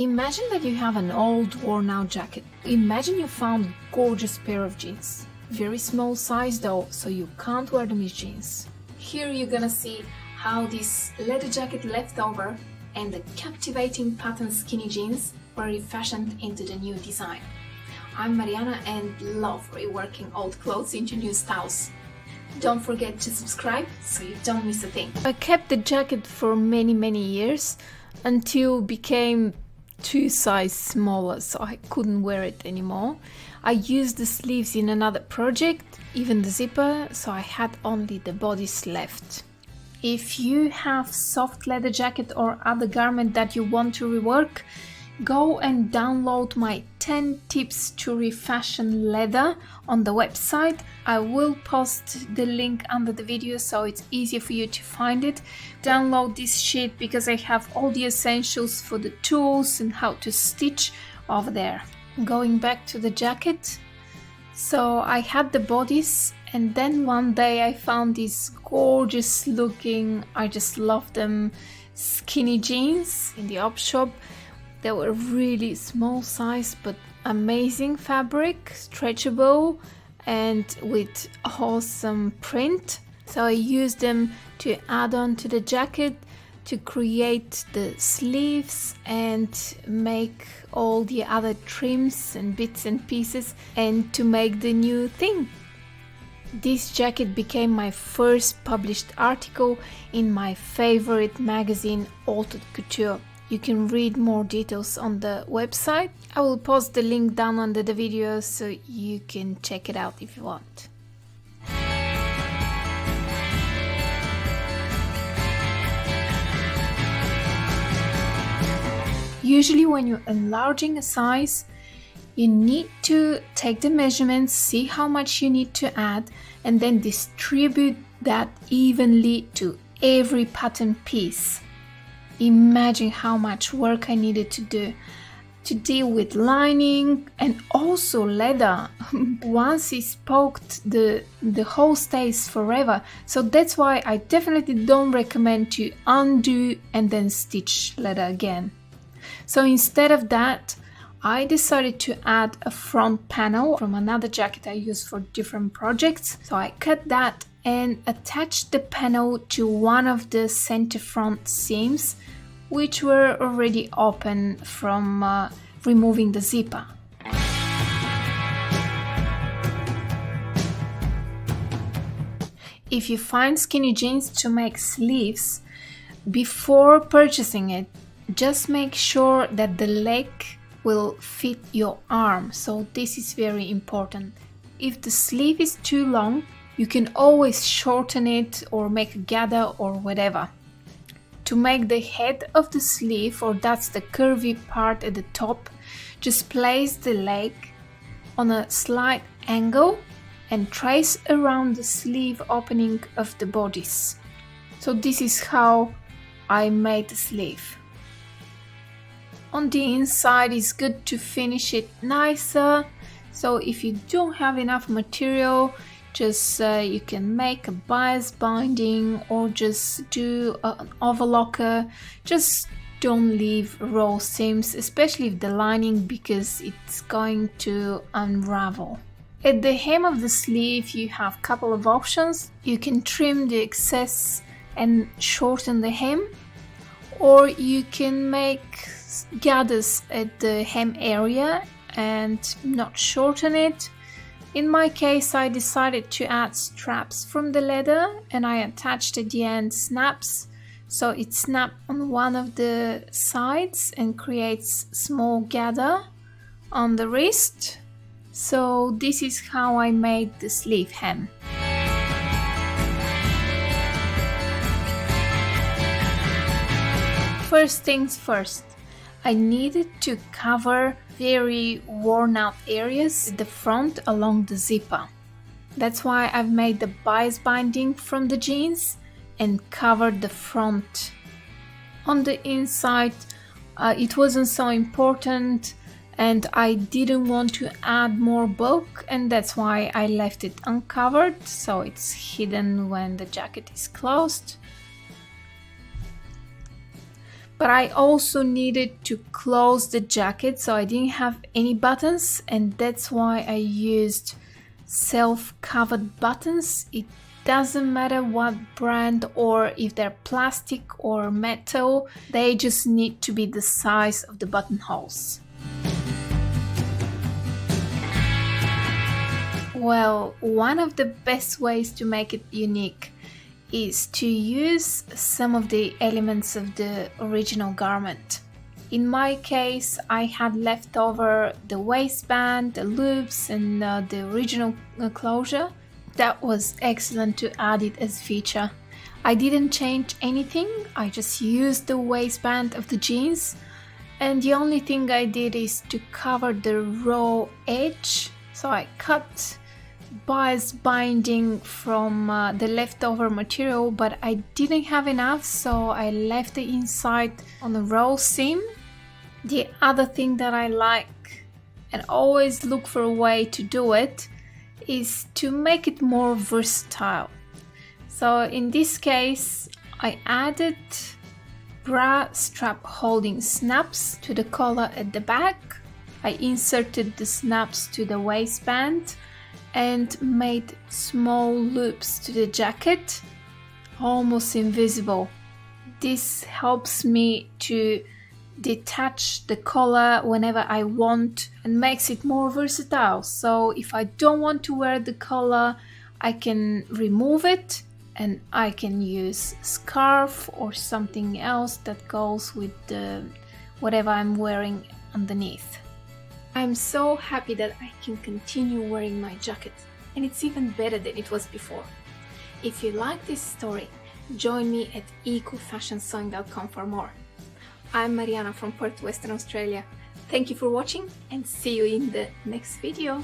Imagine that you have an old worn-out jacket. Imagine you found a gorgeous pair of jeans. Very small size though, so you can't wear them as jeans. Here you're gonna see how this leather jacket leftover and the captivating pattern skinny jeans were refashioned into the new design. I'm Mariana and love reworking old clothes into new styles. Don't forget to subscribe so you don't miss a thing. I kept the jacket for many years until it became 2 sizes smaller, so I couldn't wear it anymore. I used the sleeves in another project, even the zipper, so I had only the bodice left. If you have soft leather jacket or other garment that you want to rework, go and download my 10 tips to refashion leather on the website. I will post the link under the video so it's easier for you to find it. Download this sheet because I have all the essentials for the tools and how to stitch over there. Going back to the jacket, so I had the bodice and then one day I found these gorgeous looking, I just love them, skinny jeans in the op shop. They were really small size but amazing fabric, stretchable and with awesome print. So I used them to add on to the jacket to create the sleeves and make all the other trims and bits and pieces and to make the new thing. This jacket became my first published article in my favorite magazine, Haute Couture. You can read more details on the website. I will post the link down under the video so you can check it out if you want. Usually when you're enlarging a size, you need to take the measurements, see how much you need to add, and then distribute that evenly to every pattern piece. Imagine how much work I needed to do to deal with lining and also leather. Once it's poked, the hole stays forever. So that's why I definitely don't recommend to undo and then stitch leather again. So instead of that, I decided to add a front panel from another jacket I use for different projects. So I cut that and attached the panel to one of the center front seams which were already open from removing the zipper. If you find skinny jeans to make sleeves, before purchasing it, just make sure that the leg will fit your arm, so this is very important. If the sleeve is too long, you can always shorten it or make a gather or whatever. To make the head of the sleeve, or that's the curvy part at the top, just place the leg on a slight angle and trace around the sleeve opening of the bodice. So this is how I made the sleeve. On the inside it's good to finish it nicer, so if you don't have enough material, just you can make a bias binding or just do an overlocker. Just don't leave raw seams, especially if the lining, because it's going to unravel. At the hem of the sleeve you have a couple of options. You can trim the excess and shorten the hem, or you can make gathers at the hem area and not shorten it. In my case, I decided to add straps from the leather and I attached at the end snaps, so it snaps on one of the sides and creates small gather on the wrist. So this is how I made the sleeve hem. First things first, I needed to cover very worn out areas at the front along the zipper. That's why I've made the bias binding from the jeans and covered the front. On the inside, it wasn't so important and I didn't want to add more bulk, and that's why I left it uncovered, so it's hidden when the jacket is closed. But I also needed to close the jacket, so I didn't have any buttons, and that's why I used self-covered buttons. It doesn't matter what brand or if they're plastic or metal, they just need to be the size of the buttonholes. Well, one of the best ways to make it unique is to use some of the elements of the original garment. In my case, I had left over the waistband, the loops, and the original closure. That was excellent to add it as feature. I didn't change anything, I just used the waistband of the jeans, and the only thing I did is to cover the raw edge. So I cut bias binding from the leftover material, but I didn't have enough, so I left the inside on the raw seam. The other thing that I like, and always look for a way to do it, is to make it more versatile. So in this case, I added bra strap holding snaps to the collar at the back. I inserted the snaps to the waistband and made small loops to the jacket, almost invisible. This helps me to detach the collar whenever I want and makes it more versatile. So if I don't want to wear the collar, I can remove it and I can use scarf or something else that goes with the whatever I'm wearing underneath. I'm so happy that I can continue wearing my jacket, and it's even better than it was before. If you like this story, join me at ecofashionsewing.com for more. I'm Mariana from Perth, Western Australia. Thank you for watching and see you in the next video.